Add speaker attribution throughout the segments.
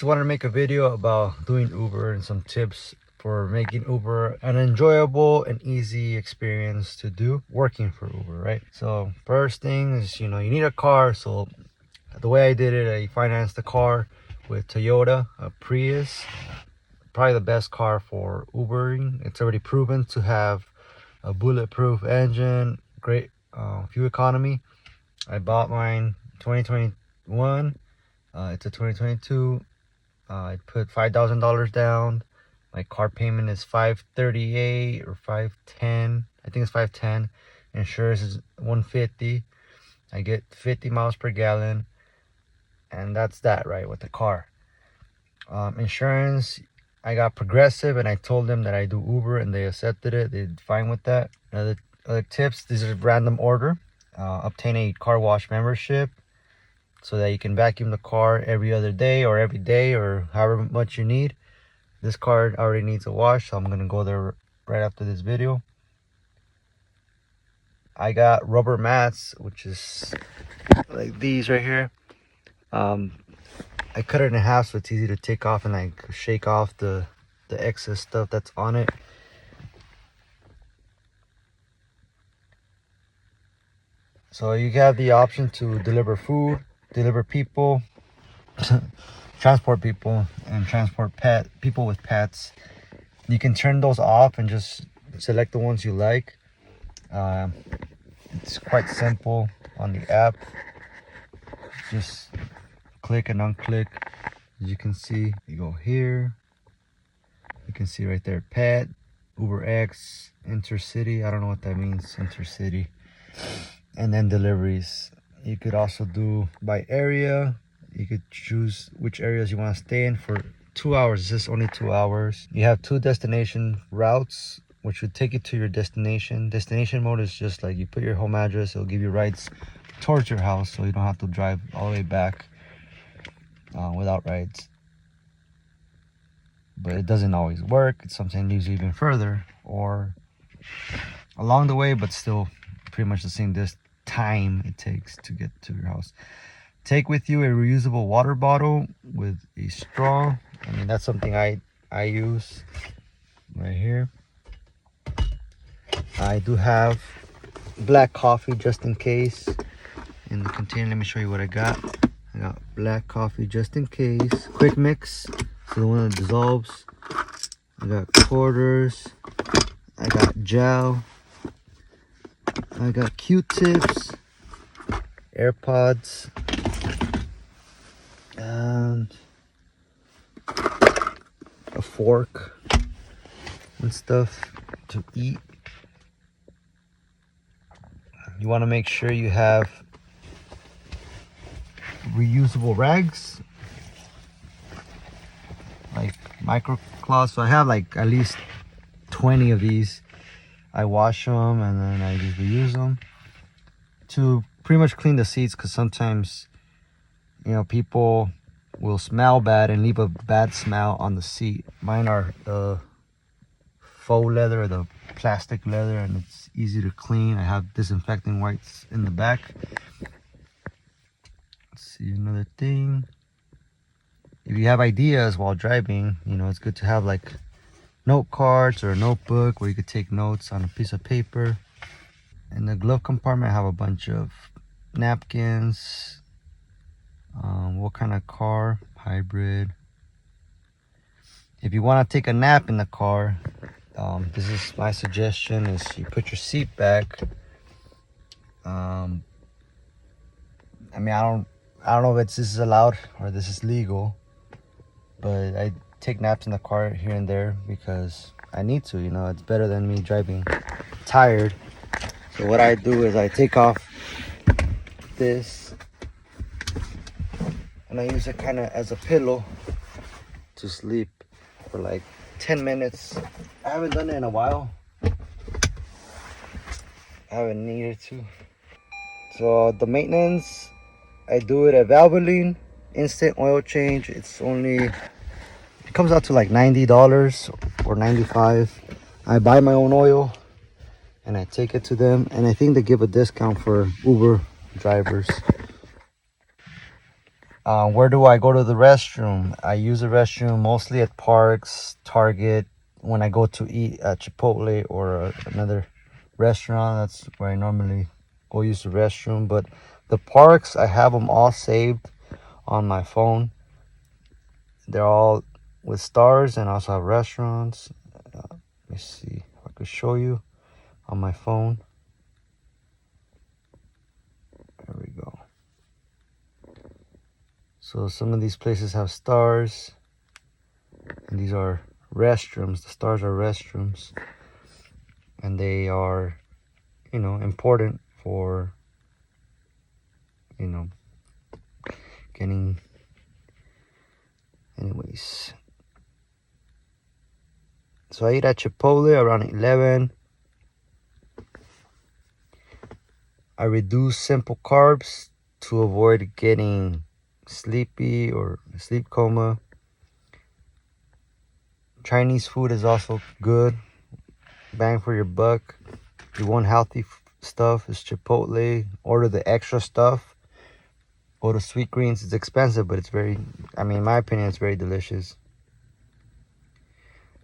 Speaker 1: Just wanted to make a video about doing Uber and some tips for making Uber an enjoyable and easy experience to do working for Uber, right? So first thing is, you need a car. So the way I did it, I financed the car with Toyota, a Prius, probably the best car for Ubering. It's already proven to have a bulletproof engine, great fuel economy. I bought mine 2021. It's a 2022. I put $5,000 down. My car payment is $538 or $510. I think it's $510. Insurance is $150. I get 50 miles per gallon, and that's that, right, with the car. Insurance, I got Progressive, and I told them that I do Uber, and they accepted it. They're fine with that. Other tips, these are random order. Obtain a car wash membership so that you can vacuum the car every other day or every day or however much you need. This car already needs a wash, so I'm gonna go there right after this video. I got rubber mats, which is like these right here. I cut it in half so it's easy to take off and like shake off the excess stuff that's on it. So you have the option to deliver food, deliver people, transport people, and transport people with pets. You can turn those off and just select the ones you like. It's quite simple on the app. Just click and unclick. As you can see, you go here. You can see right there, pet, UberX, Intercity. I don't know what that means, Intercity. And then deliveries. You could also do by area. You could choose which areas you want to stay in for 2 hours. This is only 2 hours. You have 2 destination routes, which would take you to your destination. Destination mode is just like you put your home address. It'll give you rides towards your house, so you don't have to drive all the way back without rides. But it doesn't always work. It sometimes leaves you even further or along the way, but still pretty much the same time it takes to get to your house. Take with you a reusable water bottle with a straw. I mean, that's something I use right here. I do have black coffee just in case in the container. Let me show you what I got. I got black coffee just in case. Quick mix, so the one that dissolves. I got quarters. I got gel. I got Q-tips, AirPods, and a fork and stuff to eat. You want to make sure you have reusable rags, like microcloths. So I have like at least 20 of these. I wash them and then I just reuse them to pretty much clean the seats, because sometimes people will smell bad and leave a bad smell on the seat. Mine are the faux leather or the plastic leather, and it's easy to clean. I have disinfecting wipes in the back. Let's see, another thing, if you have ideas while driving, it's good to have like note cards or a notebook where you could take notes on a piece of paper. In the glove compartment I have a bunch of napkins. What kind of car? Hybrid. If you want to take a nap in the car, this is my suggestion, is you put your seat back. I mean, I don't know if this is allowed or this is legal, but I take naps in the car here and there because I need to. It's better than me driving tired. So what I do is I take off this and I use it kind of as a pillow to sleep for like 10 minutes. I haven't done it in a while. I haven't needed to. So the maintenance, I do it at Valvoline, instant oil change. It comes out to like $90 or $95. I buy my own oil and I take it to them, and I think they give a discount for Uber drivers. Where do I go to the restroom? I use the restroom mostly at parks, Target. When I go to eat at Chipotle or another restaurant, that's where I normally go use the restroom. But the parks, I have them all saved on my phone. They're all with stars, and I also have restaurants. Let me see if I could show you on my phone. There we go. So some of these places have stars, and these are restrooms. The stars are restrooms, and they are, important for, getting. Anyways, so I eat at Chipotle around 11. I reduce simple carbs to avoid getting sleepy or sleep coma. Chinese food is also good. Bang for your buck. If you want healthy stuff, it's Chipotle. Order the extra stuff. Go to Sweetgreens. It's expensive, but it's in my opinion, it's very delicious.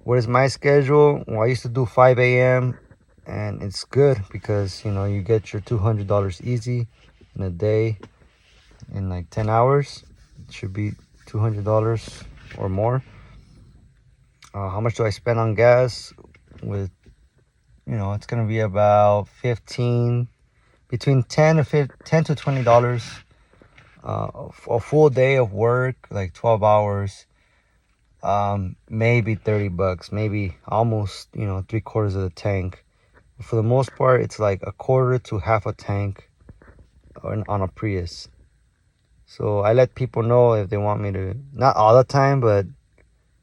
Speaker 1: What is my schedule? Well, I used to do 5 a.m. and it's good because, you get your $200 easy in a day in like 10 hours. It should be $200 or more. How much do I spend on gas? It's going to be about between $10 to $20. A full day of work, like 12 hours, maybe $30, maybe almost, 3/4 of the tank. For the most part, it's like a quarter to half a tank on a Prius. So I let people know if they want me to, not all the time, but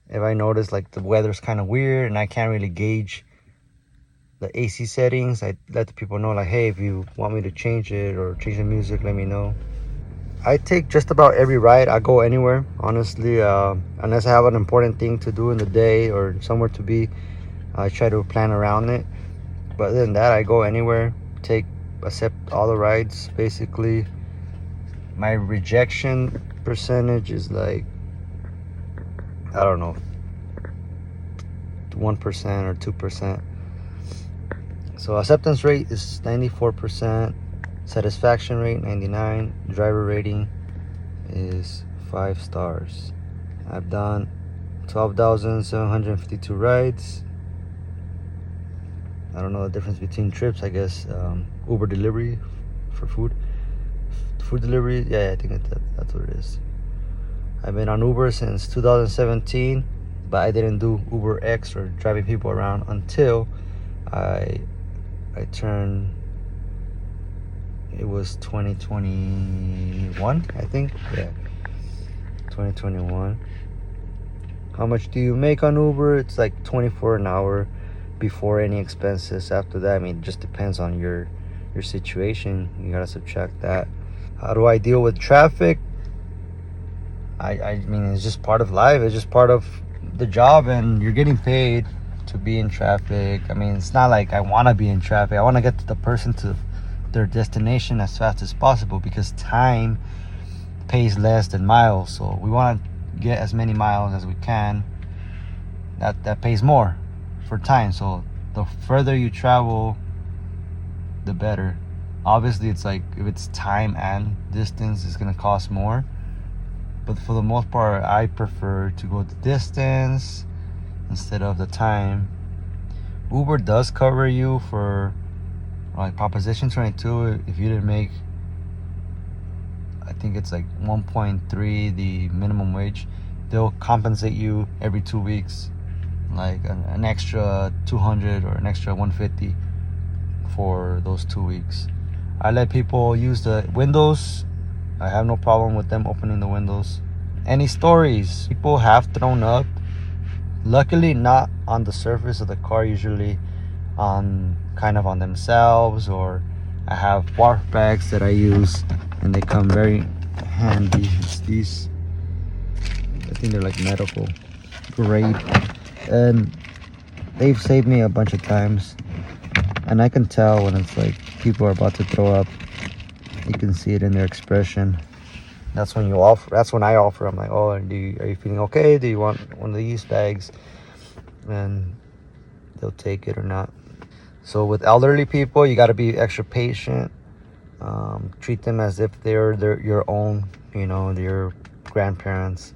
Speaker 1: if I notice like the weather's kind of weird and I can't really gauge the AC settings, I let the people know like, hey, if you want me to change it or change the music, let me know. I take just about every ride. I go anywhere, honestly, unless I have an important thing to do in the day or somewhere to be. I try to plan around it. But other than that, I go anywhere, accept all the rides, basically. My rejection percentage is like, I don't know, 1% or 2%. So acceptance rate is 94%. Satisfaction rate 99. Driver rating is 5 stars. I've done 12,752 rides. I don't know the difference between trips. I guess Uber delivery for food delivery. Yeah, I think that's what it is. I've been on Uber since 2017, but I didn't do Uber X or driving people around until I turned, it was 2021, I think. Yeah, 2021. How much do you make on Uber? It's like 24 an hour before any expenses. After that, it just depends on your situation. You gotta subtract that. How do I deal with traffic? I mean, it's just part of life. It's just part of the job, and you're getting paid to be in traffic. It's not like I want to be in traffic. I want to get the person to their destination as fast as possible because time pays less than miles. So we want to get as many miles as we can. That pays more for time. So the further you travel, the better. Obviously, it's like if it's time and distance, it's gonna cost more. But for the most part, I prefer to go the distance instead of the time. Uber does cover you for like Proposition 22 if you didn't make, I think it's like 1.3 the minimum wage. They'll compensate you every 2 weeks, like an extra 200 or an extra 150 for those 2 weeks. I let people use the windows. I have no problem with them opening the windows. Any stories people have thrown up, luckily not on the surface of the car, usually on kind of on themselves, or I have barf bags that I use and they come very handy. It's these, I think they're like medical grade, and they've saved me a bunch of times. And I can tell when it's like people are about to throw up. You can see it in their expression. That's when you offer. That's when I offer. I'm like, oh, are you feeling okay? Do you want one of these bags? And they'll take it or not. So with elderly people, you got to be extra patient. Treat them as if they're your own, your grandparents.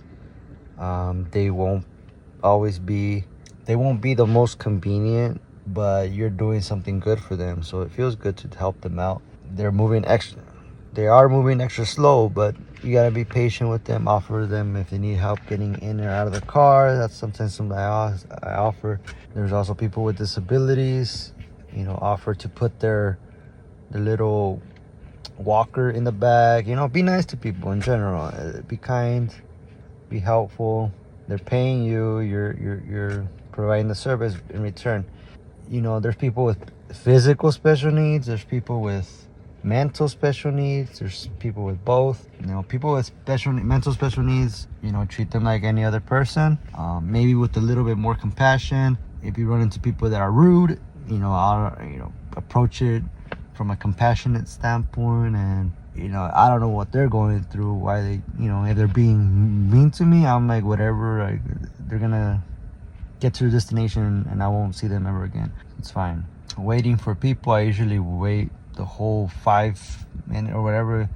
Speaker 1: They won't always be, they won't be the most convenient, but you're doing something good for them, so it feels good to help them out. They are moving extra slow, but you gotta be patient with them. Offer them if they need help getting in or out of the car. That's sometimes something I offer. There's also people with disabilities, offer to put their little walker in the bag. Be nice to people in general. Be kind, be helpful. They're paying you. You're providing the service in return. There's people with physical special needs. There's people with mental special needs. There's people with both. People with mental special needs, treat them like any other person. Maybe with a little bit more compassion. If you run into people that are rude, approach it from a compassionate standpoint. And I don't know what they're going through, why they, if they're being mean to me, I'm like, whatever, they're gonna get to their destination and I won't see them ever again. It's fine. Waiting for people, I usually wait the whole 5 minutes or whatever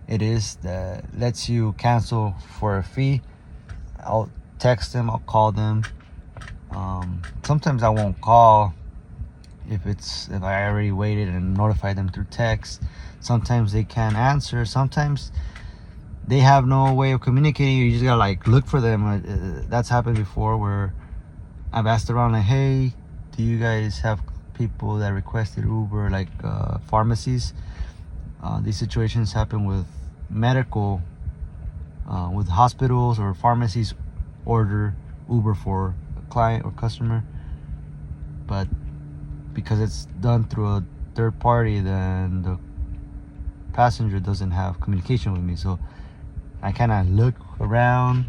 Speaker 1: it is that lets you cancel for a fee. I'll text them, I'll call them. Sometimes I won't call if I already waited and notified them through text. Sometimes they can't answer. Sometimes they have no way of communicating. You just gotta look for them. That's happened before where I've asked around like, hey, do you guys have people that requested Uber, pharmacies? These situations happen with medical, with hospitals or pharmacies order Uber for a client or customer, but because it's done through a third party, then the passenger doesn't have communication with me, so I kind of look around.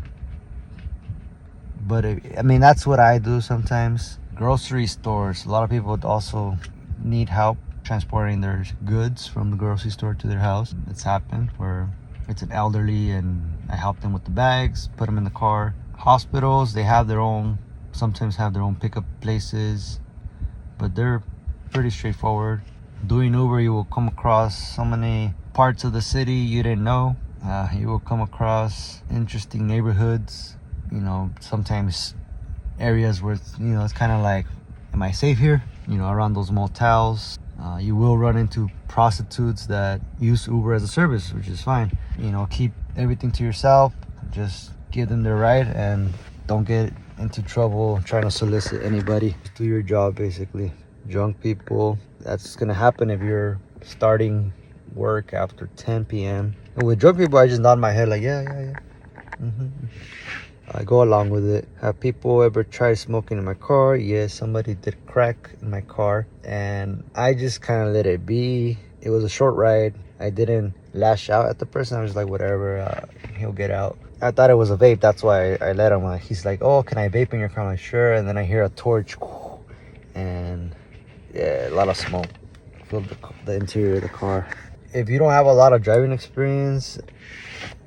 Speaker 1: But that's what I do sometimes. Grocery stores, a lot of people also need help transporting their goods from the grocery store to their house. It's happened where it's an elderly and I help them with the bags, put them in the car. Hospitals, they sometimes have their own pickup places, but they're pretty straightforward. Doing Uber, you will come across so many parts of the city you didn't know. You will come across interesting neighborhoods, sometimes areas where it's kind of like, am I safe here? Around those motels. You will run into prostitutes that use Uber as a service, which is fine. Keep everything to yourself. Just give them their right and don't get into trouble trying to solicit anybody. Just do your job, basically. Drunk people, that's gonna happen if you're starting work after 10 p.m. And with drunk people, I just nod my head like, yeah. Mm-hmm. I go along with it. Have people ever tried smoking in my car? Yes, somebody did crack in my car and I just kind of let it be. It was a short ride. I didn't lash out at the person. I was like, whatever, he'll get out. I thought it was a vape. That's why I let him. He's like, oh, can I vape in your car? I'm like, sure. And then I hear a torch and yeah, a lot of smoke filled the interior of the car. If you don't have a lot of driving experience,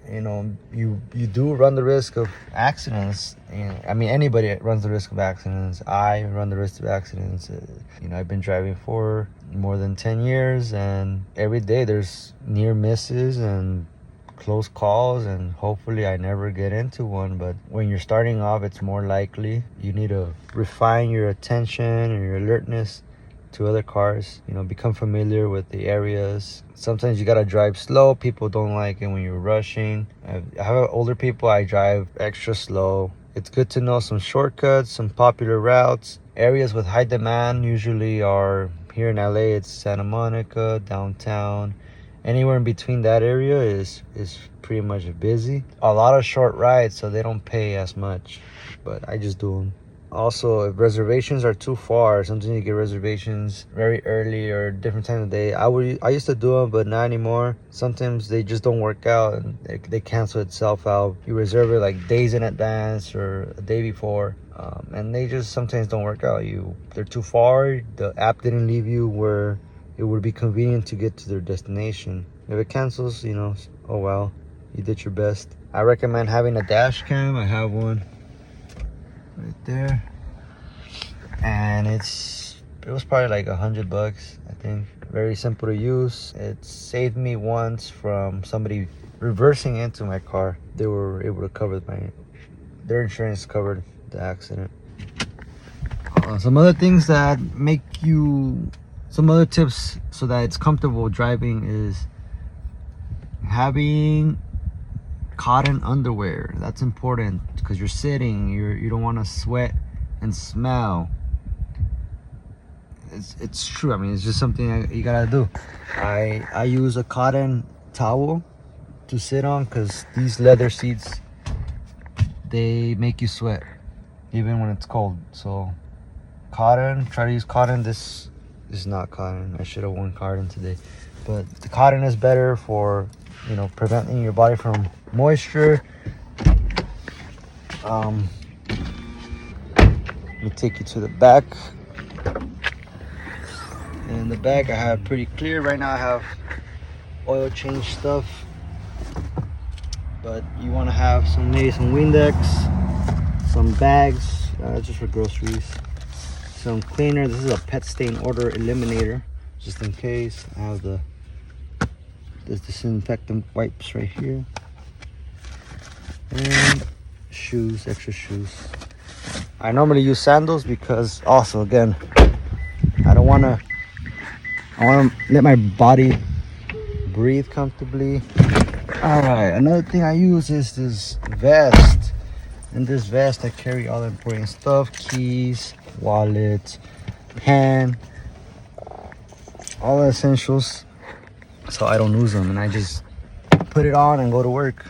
Speaker 1: you do run the risk of accidents. Anybody runs the risk of accidents. I run the risk of accidents. I've been driving for more than 10 years and every day there's near misses and close calls, and hopefully I never get into one. But when you're starting off, it's more likely. You need to refine your attention and your alertness to other cars, become familiar with the areas. Sometimes you gotta drive slow. People don't like it when you're rushing. I have older people, I drive extra slow. It's good to know some shortcuts, some popular routes. Areas with high demand usually are, here in LA, it's Santa Monica, downtown. Anywhere in between that area is pretty much busy. A lot of short rides, so they don't pay as much, but I just do them. Also, if reservations are too far, sometimes you get reservations very early or different time of day. I used to do them, but not anymore. Sometimes they just don't work out and they cancel itself out. You reserve it days in advance or a day before, and they just sometimes don't work out. They're too far. The app didn't leave you where it would be convenient to get to their destination. If it cancels, oh well. you did your best. I recommend having a dash cam. I have one right there, and it was probably like $100, I think. Very simple to use. It saved me once from somebody reversing into my car. They were able to cover their insurance covered the accident. Some other things that some other tips so that it's comfortable driving is having cotton underwear. That's important because you're sitting, you don't want to sweat and smell. It's true. I mean, it's just something you gotta do. I use a cotton towel to sit on because these leather seats, they make you sweat even when it's cold. So cotton, try to use cotton. This is not cotton. I should have worn cotton today, but the cotton is better for, you know, preventing your body from moisture. Let me take you to the back. In the back, I have pretty clear. Right now I have oil change stuff, but you want to have maybe some Windex, some bags, just for groceries, some cleaner. This is a pet stain odor eliminator, just in case. I have this disinfectant wipes right here, and shoes, extra shoes. I normally use sandals because also, again, I want to let my body breathe comfortably. All right, another thing I use is this vest. In this vest, I carry all the important stuff: keys, wallet, pen, all the essentials, so I don't lose them. And I just put it on and go to work.